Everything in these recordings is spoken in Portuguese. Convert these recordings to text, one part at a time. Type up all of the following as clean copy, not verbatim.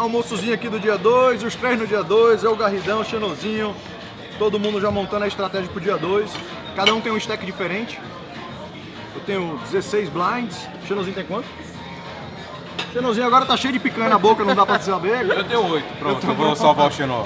Almoçozinho aqui do dia 2, os 3 no dia 2, é o Garridão, o Xenozinho, todo mundo já montando a estratégia pro dia 2. Cada um tem um stack diferente. Eu tenho 16 blinds, o Xenozinho tem quanto? O Xenozinho agora tá cheio de picanha na boca, não dá pra saber. Eu tenho 8, pronto, eu vou salvar o Xenó.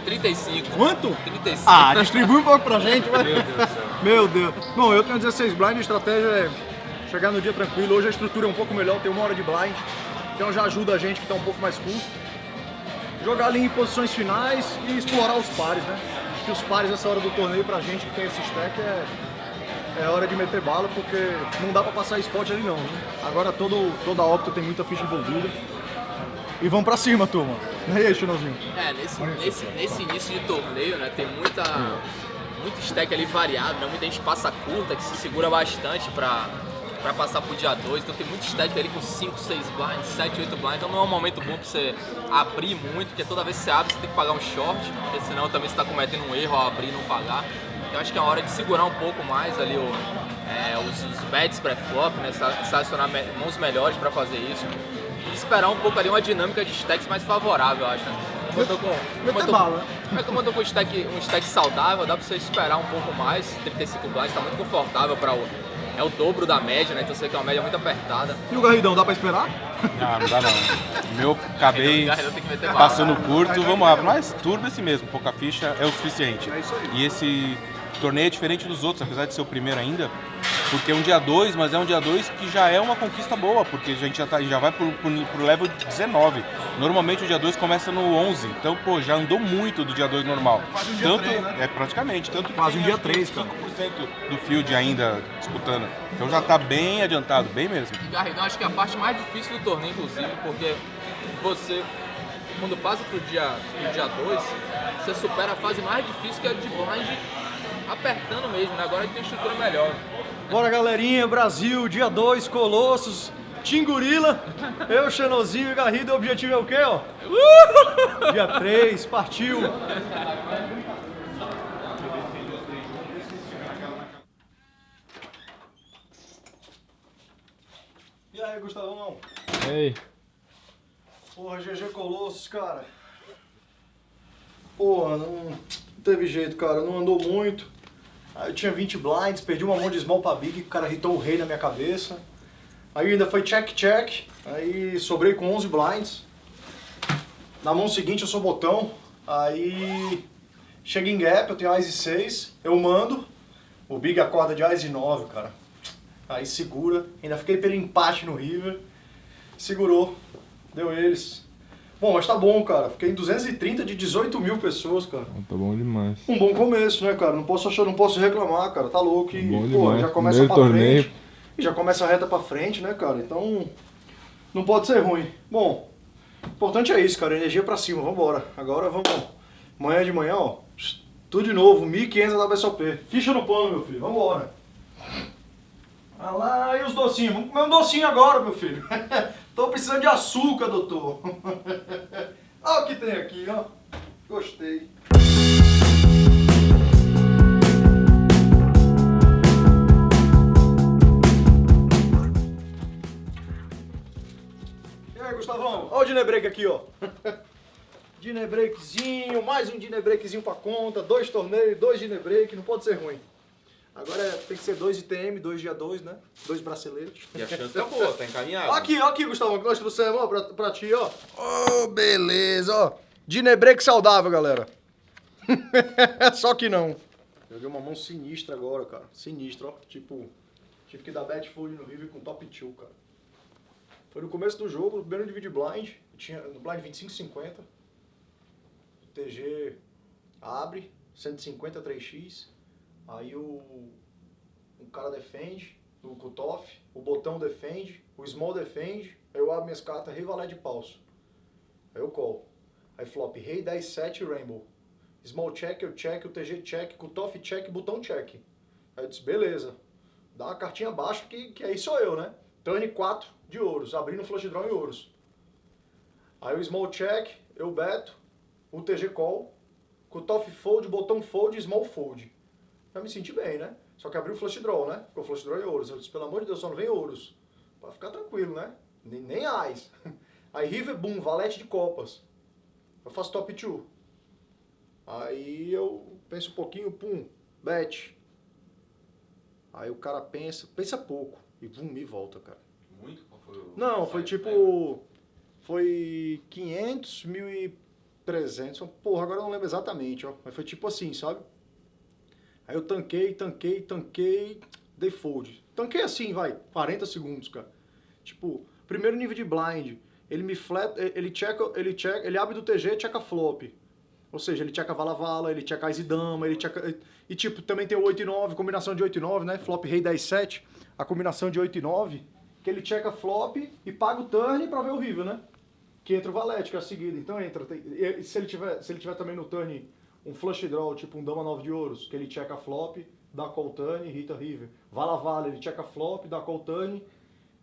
35. Quanto? 35. Ah, distribui um pouco pra gente, vai. Meu Deus do céu. Meu Deus. Bom, eu tenho 16 blinds, a estratégia é chegar no dia tranquilo. Hoje a estrutura é um pouco melhor, tem 1 hora de blind, então já ajuda a gente que tá um pouco mais curto. Jogar ali em posições finais e explorar os pares, né? Acho que os pares nessa hora do torneio pra gente que tem esse stack é hora de meter bala, porque não dá pra passar spot ali não, né? Agora toda a Opto tem muita ficha envolvida. E vamos pra cima, turma. E aí, Xenozinho? Nesse início de torneio, né, tem muito stack ali variado, né? Muita gente passa curta, que se segura bastante pra passar pro dia 2, então tem muito stack ali com 5, 6 blinds, 7, 8 blinds, então não é um momento bom pra você abrir muito, porque toda vez que você abre você tem que pagar um short, porque senão também você tá cometendo um erro ao abrir e não pagar. Então acho que é a hora de segurar um pouco mais ali os bets pré-flop, né, selecionar mãos melhores pra fazer isso, e esperar um pouco ali uma dinâmica de stacks mais favorável, eu acho, né? Como eu tô com um stack saudável, dá pra você esperar um pouco mais, 35 blinds, tá muito confortável para é o dobro da média, né? Então você quer uma média muito apertada. E o Garridão, dá pra esperar? Não dá não. O meu acabei Garridão tem que meter bala. passando curto, vamos lá. Mas turbo esse mesmo, pouca ficha é o suficiente. É isso aí. E esse torneio é diferente dos outros, apesar de ser o primeiro ainda, porque é um dia 2, mas é um dia 2 que já é uma conquista boa, porque a gente já vai pro level 19. Normalmente o dia 2 começa no 11, então, pô, já andou muito do dia 2 normal. Quase um dia 3, né? É praticamente, tanto que Quase um tem, dia acho que 3, cara. 5% do field ainda disputando. Então já tá bem adiantado, bem mesmo. Garridão, acho que é a parte mais difícil do torneio, inclusive, porque você, quando passa pro dia 2, você supera a fase mais difícil, que é a de blind, apertando mesmo, né? Agora a gente tem estrutura melhor. Bora, galerinha, Brasil, dia 2, Colossos, Team Gorila, eu, Xenozinho e Garrido, o objetivo é o quê, ó? Dia 3, partiu! E aí, Gustavão? Ei, Porra, GG Colossos, cara. Porra, não teve jeito, cara, não andou muito. Aí eu tinha 20 blinds, perdi uma mão de small pra big, o cara hitou o rei na minha cabeça. Aí ainda foi check, aí sobrei com 11 blinds. Na mão seguinte eu sou botão, aí chega em gap, eu tenho Ice 6, eu mando, o big acorda de Ice 9, cara. Aí segura, ainda fiquei pelo empate no river, segurou, deu eles. Bom, mas tá bom, cara, fiquei em 230 de 18 mil pessoas, cara. tá bom demais. Um bom começo, né, cara? Não posso reclamar, cara. Tá louco. E, Bom pô, demais. já começa Primeiro pra torneio. frente. E já começa a reta pra frente, né, cara? Então, não pode ser ruim. Bom, o importante é isso, cara. Energia pra cima, vambora. Agora vamos. Amanhã de manhã, ó. Tudo de novo, 1.500 da WSOP. Ficha no pano, meu filho. Vambora. Ah lá, e os docinhos? Vamos comer um docinho agora, meu filho. Tô precisando de açúcar, doutor. Olha o que tem aqui, ó. Gostei. E aí, Gustavão? Olha o Dinebreak aqui, ó. Dinebreakzinho, mais um Dinebreakzinho pra conta, 2 torneios, 2 Dinebreak, não pode ser ruim. Agora tem que ser 2 ITM, 2 dia 2, né? 2 braceletes. E a chance tá boa, tá encaminhado. Aqui, Gustavão, que nós trouxemos, ó, pra ti, ó. Oh, beleza, ó. Dinebreak saudável, galera. Só que não. Joguei uma mão sinistra agora, cara. Sinistra, ó. Tipo, tive que dar bet fold no river com top 2, cara. Foi no começo do jogo, no primeiro divide blind. Tinha no blind 25-50. TG abre, 150 3x. Aí o cara defende, o cutoff, o botão defende, o small defende, aí eu abro minhas cartas, rei valé de paus. Aí eu call. Aí flop, rei 10, 7, rainbow. Small check, eu check, o TG check, cutoff check, botão check. Aí eu disse, beleza, dá uma cartinha abaixo que aí sou eu, né? Turn 4 de ouros, abrindo flush draw em ouros. Aí o small check, eu beto, o TG call, cutoff fold, botão fold, small fold. Já me senti bem, né? Só que abriu o flush draw, né? Ficou flush draw em ouros. Eu disse, pelo amor de Deus, só não vem ouros. Pra ficar tranquilo, né? Nem ais. Aí River, boom, valete de copas. Eu faço top 2. Aí eu penso um pouquinho, pum, bet. Aí o cara pensa pouco e vum, me volta, cara. Muito? Qual foi o Não, foi site, tipo, foi 500, 1.300, porra, agora eu não lembro exatamente, ó. Mas foi tipo assim, sabe? Aí eu tanquei, dei fold. Tanquei assim, vai, 40 segundos, cara. Tipo, primeiro nível de blind, ele me flat, ele abre do TG, checa flop. Ou seja, ele checa vala-vala, ele checa as e dama, ele checa... E tipo, também tem o 8 e 9, combinação de 8 e 9, né? Flop rei 10 7, a combinação de 8 e 9, que ele checa flop e paga o turn pra ver o river, né? Que entra o valete, que é a seguida. Então entra, e se ele tiver também no turn um flush draw, tipo um dama 9 de ouros, que ele checa flop, dá call turn, hita river. Vala-vala, ele checa flop, dá call turn.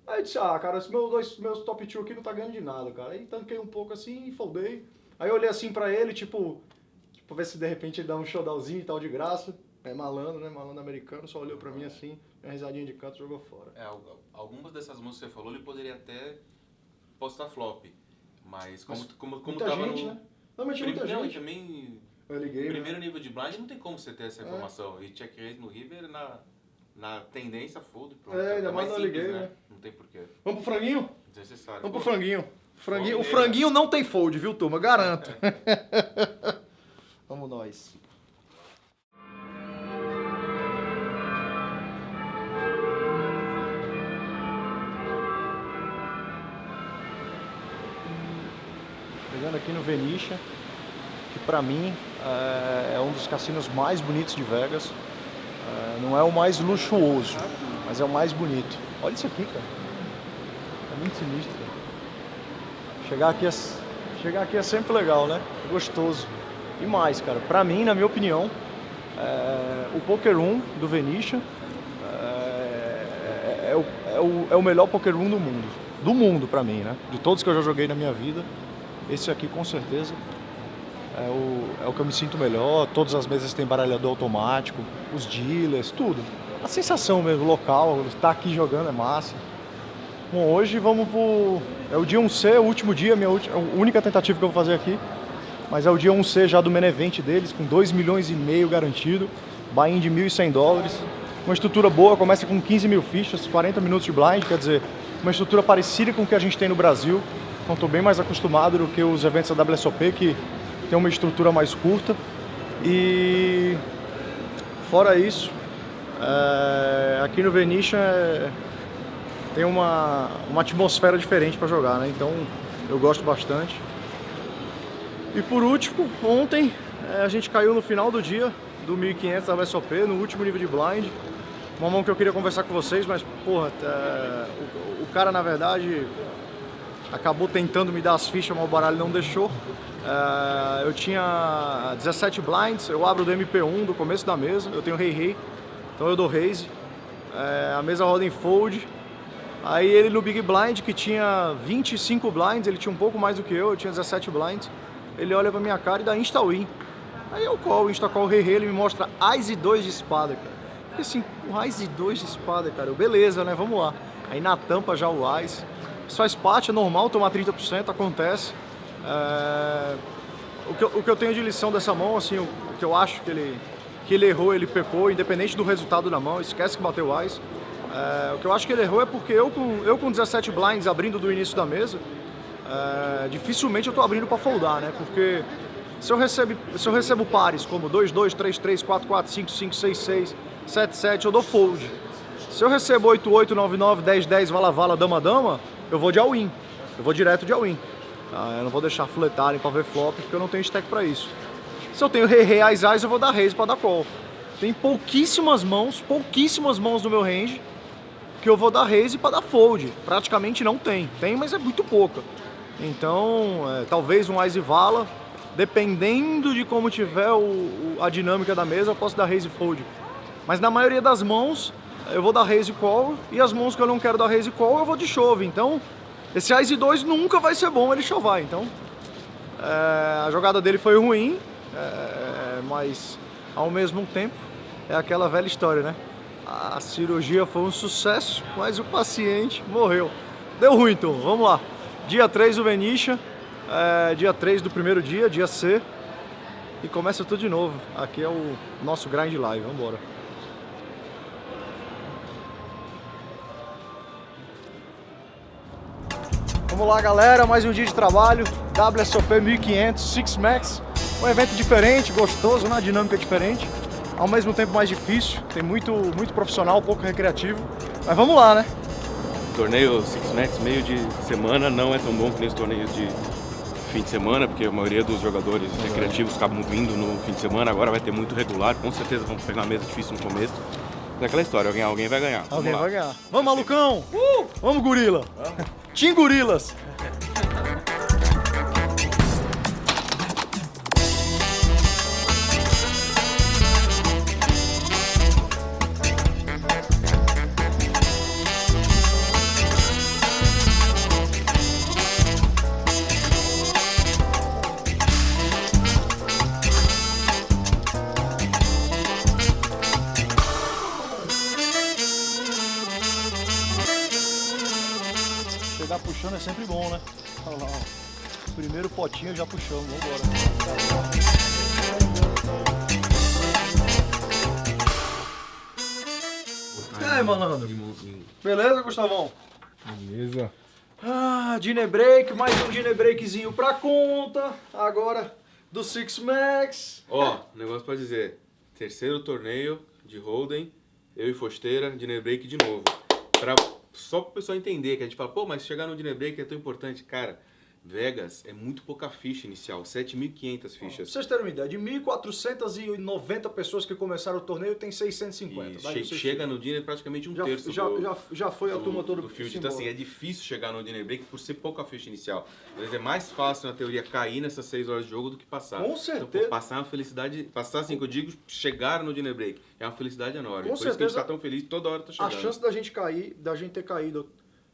Aí eu disse, cara, esses meus top 2 aqui não tá ganhando de nada, cara. Aí tanquei um pouco assim e foldei. Aí eu olhei assim pra ele, tipo, ver se de repente ele dá um showdownzinho e tal de graça. É malandro, né? Malandro americano, só olhou pra mim assim, uma risadinha de canto e jogou fora. Algumas dessas mãos que você falou, ele poderia até postar flop. Mas como muita tava gente, no... né? Não, mas tinha muita Não, e gente. também... Eu liguei, Primeiro né? nível de blind não tem como você ter essa informação. E check raise no river na tendência fold. Pronto. Ainda mais não simples, liguei, né? Não tem porquê. Vamos pro franguinho? Desnecessário. Vamos pro franguinho. O Vamos franguinho não tem fold, viu, turma? Garanto. Vamos nós. Chegando aqui no Venetia, que pra mim é um dos cassinos mais bonitos de Vegas. Não é o mais luxuoso, mas é o mais bonito. Olha isso aqui, cara. É muito sinistro, cara. Chegar aqui é sempre legal, né? É gostoso. E mais, cara, pra mim, na minha opinião, o Poker Room do Venetia é o melhor Poker Room do mundo. Do mundo, pra mim, né? De todos que eu já joguei na minha vida, esse aqui com certeza é o que eu me sinto melhor. Todas as mesas têm baralhador automático, os dealers, tudo. A sensação mesmo, local, estar aqui jogando é massa. Bom, hoje vamos pro... É o dia 1C, o último dia, a única tentativa que eu vou fazer aqui. Mas é o dia 1C já do main event deles, com 2,5 milhões garantido. Buy-in de $1.100. Uma estrutura boa, começa com 15 mil fichas, 40 minutos de blind, quer dizer, uma estrutura parecida com o que a gente tem no Brasil. Então estou bem mais acostumado do que os eventos da WSOP, que tem uma estrutura mais curta. E fora isso, aqui no Venetia tem uma atmosfera diferente para jogar, né? Então eu gosto bastante. E por último, ontem a gente caiu no final do dia do 1.500 da WSOP, no último nível de blind. Uma mão que eu queria conversar com vocês, mas porra, o cara na verdade acabou tentando me dar as fichas, mas o baralho não deixou. Eu tinha 17 blinds, eu abro do MP1 do começo da mesa, eu tenho rei, então eu dou raise. A mesa roda em fold. Aí ele no Big Blind, que tinha 25 blinds, ele tinha um pouco mais do que eu tinha 17 blinds. Ele olha pra minha cara e dá insta-win. Aí eu insta-call rei, ele me mostra Ás e 2 de espada, cara. Fiquei assim, o Ás e 2 de espada, cara. Beleza, né? Vamos lá. Aí na tampa já o Ás. Isso faz parte, é normal tomar 30%, acontece. O que eu tenho de lição dessa mão, assim, o que eu acho que ele errou, ele pecou, independente do resultado na mão, esquece que bateu o Ás. O que eu acho que ele errou é porque eu com 17 blinds abrindo do início da mesa, dificilmente eu tô abrindo para foldar, né? Porque se eu recebo pares como 2, 2, 3, 3, 4, 4, 5, 5, 6, 6, 7, 7, eu dou fold. Se eu recebo 8, 8, 9, 9, 10, 10, vala, vala, dama, dama, eu vou de all-in. Eu vou direto de all-in. Eu não vou deixar fletarem para ver flop, porque eu não tenho stack para isso. Se eu tenho rei, ás, ás, eu vou dar raise para dar call. Tem pouquíssimas mãos no meu range que eu vou dar raise para dar fold. Praticamente não tem. Tem, mas é muito pouca. Então, talvez um ás e vala. Dependendo de como tiver a dinâmica da mesa, eu posso dar raise e fold. Mas na maioria das mãos, eu vou dar raise e call. E as mãos que eu não quero dar raise e call, eu vou de chove. Então, esse ás e 2 nunca vai ser bom ele chovar. Então, a jogada dele foi ruim, mas ao mesmo tempo, é aquela velha história, né? A cirurgia foi um sucesso, mas o paciente morreu. Deu ruim, então, vamos lá. Dia 3 o Venisha, dia 3 do primeiro dia C. E começa tudo de novo. Aqui é o nosso grind live, vamos embora. Vamos lá, galera, mais um dia de trabalho. WSOP 1500, Six Max. Um evento diferente, gostoso, uma dinâmica diferente. Ao mesmo tempo mais difícil, tem muito profissional, pouco recreativo. Mas vamos lá, né? O torneio Six Max meio de semana não é tão bom que nem os torneios de fim de semana, porque a maioria dos jogadores recreativos acabam vindo no fim de semana. Agora vai ter muito regular, com certeza vamos pegar uma mesa difícil no começo. É aquela história, alguém vai ganhar. Alguém vai ganhar. Vamos, malucão! Vamos, gorila! Vamos. Team Gorilas! Chegar puxando é sempre bom, né? Olha lá, ó. Primeiro potinho já puxamos, vambora. E aí, malandro? Beleza, Gustavão? Beleza. Dinner break, mais um dinner breakzinho pra conta. Agora do Six Max. Negócio pra dizer. Terceiro torneio de Holden, eu e Fosteira, dinner break de novo. Só pro pessoal entender, que a gente fala, pô, mas chegar no dinner break é tão importante. Cara, Vegas é muito pouca ficha inicial, 7.500 fichas. Pra vocês terem uma ideia, de 1.490 pessoas que começaram o torneio, tem 650. E chega no dinner praticamente um terço já foi a turma toda do field. Então assim, é difícil chegar no dinner break por ser pouca ficha inicial. Às vezes é mais fácil, na teoria, cair nessas 6 horas de jogo do que passar. Com certeza. Então, passar é uma felicidade, passar assim que eu digo, chegar no dinner break, é uma felicidade enorme. Com por certeza, isso que a gente tá tão feliz, toda hora tá chegando. A chance da gente ter caído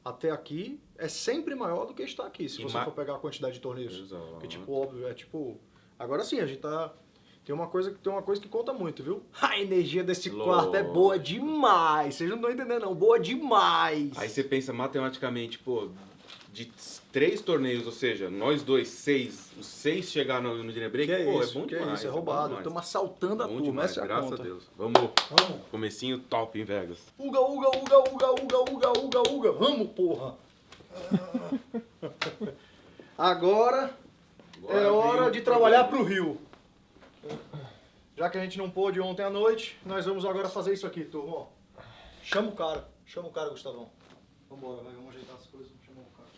até aqui é sempre maior do que estar aqui, se você for pegar a quantidade de torneios. Exato. Que tipo, óbvio, agora sim, a gente tá... Tem uma coisa que conta muito, viu? A energia desse quarto é boa demais. Vocês não estão entendendo, não. Boa demais. Aí você pensa matematicamente, pô, de 3 torneios, ou seja, nós dois, 6, os 6 chegar no dinner break, é bom demais. Isso, é roubado. Estamos assaltando a turma, essa é a graças conta. a Deus. Vamos. Comecinho top em Vegas. Uga, uga, uga, uga, uga, uga, uga, uga. Vamos, porra. Agora é hora de trabalhar pro Rio. Já que a gente não pôde ontem à noite, nós vamos agora fazer isso aqui, turma. Ó. Chama o cara, Gustavão. Vambora, vamos ajeitar as coisas. Chama o cara.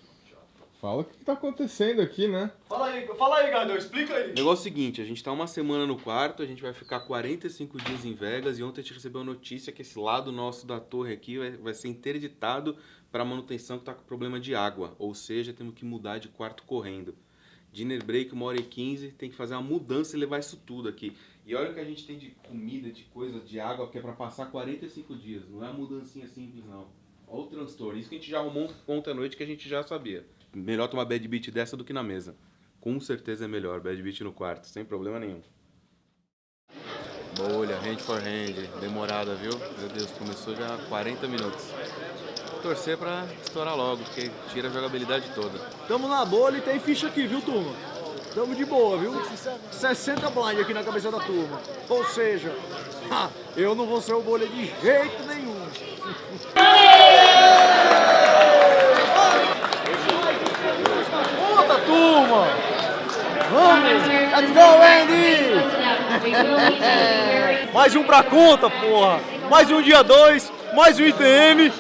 Fala o que tá acontecendo aqui, né? Fala aí, Gardel, explica aí. O negócio é o seguinte, a gente tá uma semana no quarto, a gente vai ficar 45 dias em Vegas e ontem a gente recebeu a notícia que esse lado nosso da torre aqui vai ser interditado para manutenção que tá com problema de água, ou seja, temos que mudar de quarto correndo. Dinner break, 1h15, tem que fazer uma mudança e levar isso tudo aqui. E olha o que a gente tem de comida, de coisa, de água, que é para passar 45 dias, não é uma mudancinha simples não. Olha o transtorno, isso que a gente já arrumou ontem à noite que a gente já sabia. Melhor tomar bad beat dessa do que na mesa. Com certeza é melhor, bad beat no quarto, sem problema nenhum. Bolha, hand for hand, demorada, viu? Meu Deus, começou já há 40 minutos. Torcer pra estourar logo, porque tira a jogabilidade toda. Tamo na bolha e tem ficha aqui, viu, turma? Tamo de boa, viu? 60 blind aqui na cabeça da turma. Ou seja, eu não vou ser o bolha de jeito nenhum. Puta, turma! Vamos! Let's go, Andy! Mais um pra conta, porra! Mais um dia 2, mais um ITM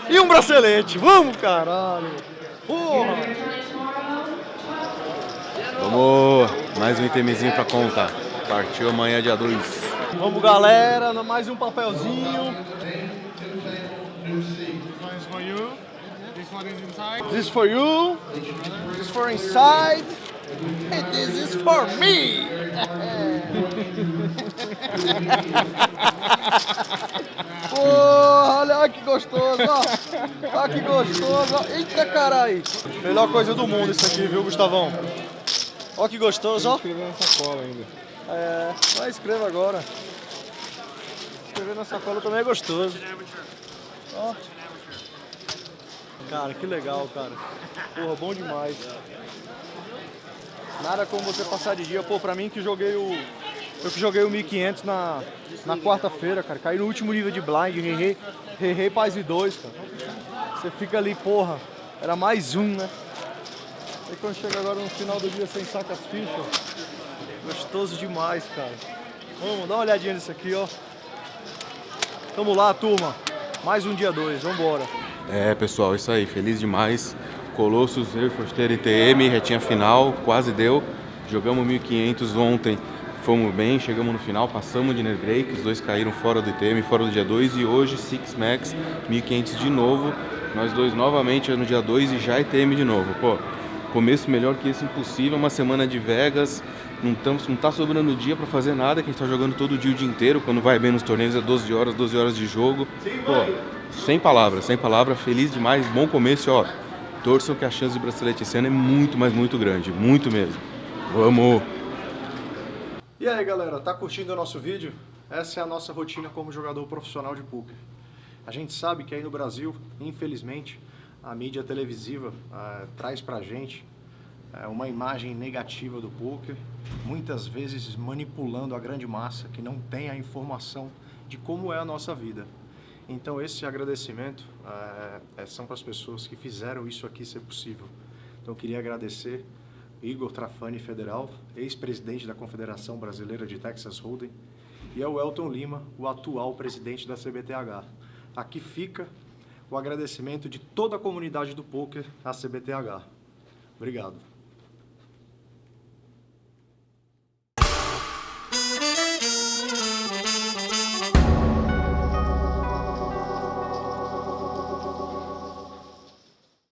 e um bracelete. Vamos, caralho! Porra! Vamos! Mais um itemzinho pra conta. Partiu amanhã, dia 2. Vamos, galera! Mais um papelzinho. This for you. This for inside. And this is for me. Porra, olha que gostoso, ó. Olha que gostoso, ó. Eita, caralho. Melhor coisa do mundo isso aqui, viu, Gustavão? Olha que gostoso, ó. Escrever na sacola ainda. Vai, escreva agora. Escrever na sacola também é gostoso. Ó. Cara, que legal, cara. Porra, bom demais. Nada como você passar de dia. Pô, pra mim que joguei o... Eu que joguei o 1500 na quarta-feira, cara. Caí no último nível de blind, rei paz e 2, cara. Você fica ali, porra, era mais um, né? E quando chega agora no final do dia sem saca as fichas, gostoso demais, cara. Vamos, dá uma olhadinha nisso aqui, ó. Tamo lá, turma. Mais um dia 2, vambora. É, pessoal, isso aí, feliz demais. Colossus, eu, Forsteiro e TM, retinha final, quase deu. Jogamos 1500 ontem, fomos bem, chegamos no final, passamos de inner break, os dois caíram fora do ITM, fora do dia 2 e hoje Six Max, 1500 de novo. Nós dois novamente no dia 2 e já ITM de novo. Pô, começo melhor que esse impossível, uma semana de Vegas, não tá sobrando dia pra fazer nada, que a gente tá jogando todo dia o dia inteiro, quando vai bem nos torneios é 12 horas de jogo. Pô, sem palavras, feliz demais, bom começo, ó. Torçam que a chance de bracelete esse ano é muito, mas muito grande, muito mesmo. Vamos! E aí, galera, tá curtindo o nosso vídeo? Essa é a nossa rotina como jogador profissional de poker. A gente sabe que aí no Brasil, infelizmente, a mídia televisiva traz pra gente uma imagem negativa do poker, muitas vezes manipulando a grande massa que não tem a informação de como é a nossa vida. Então esse agradecimento são para as pessoas que fizeram isso aqui ser possível. Então eu queria agradecer Igor Trafani Federal, ex-presidente da Confederação Brasileira de Texas Hold'em, e ao Elton Lima, o atual presidente da CBTH. Aqui fica o agradecimento de toda a comunidade do poker à CBTH. Obrigado.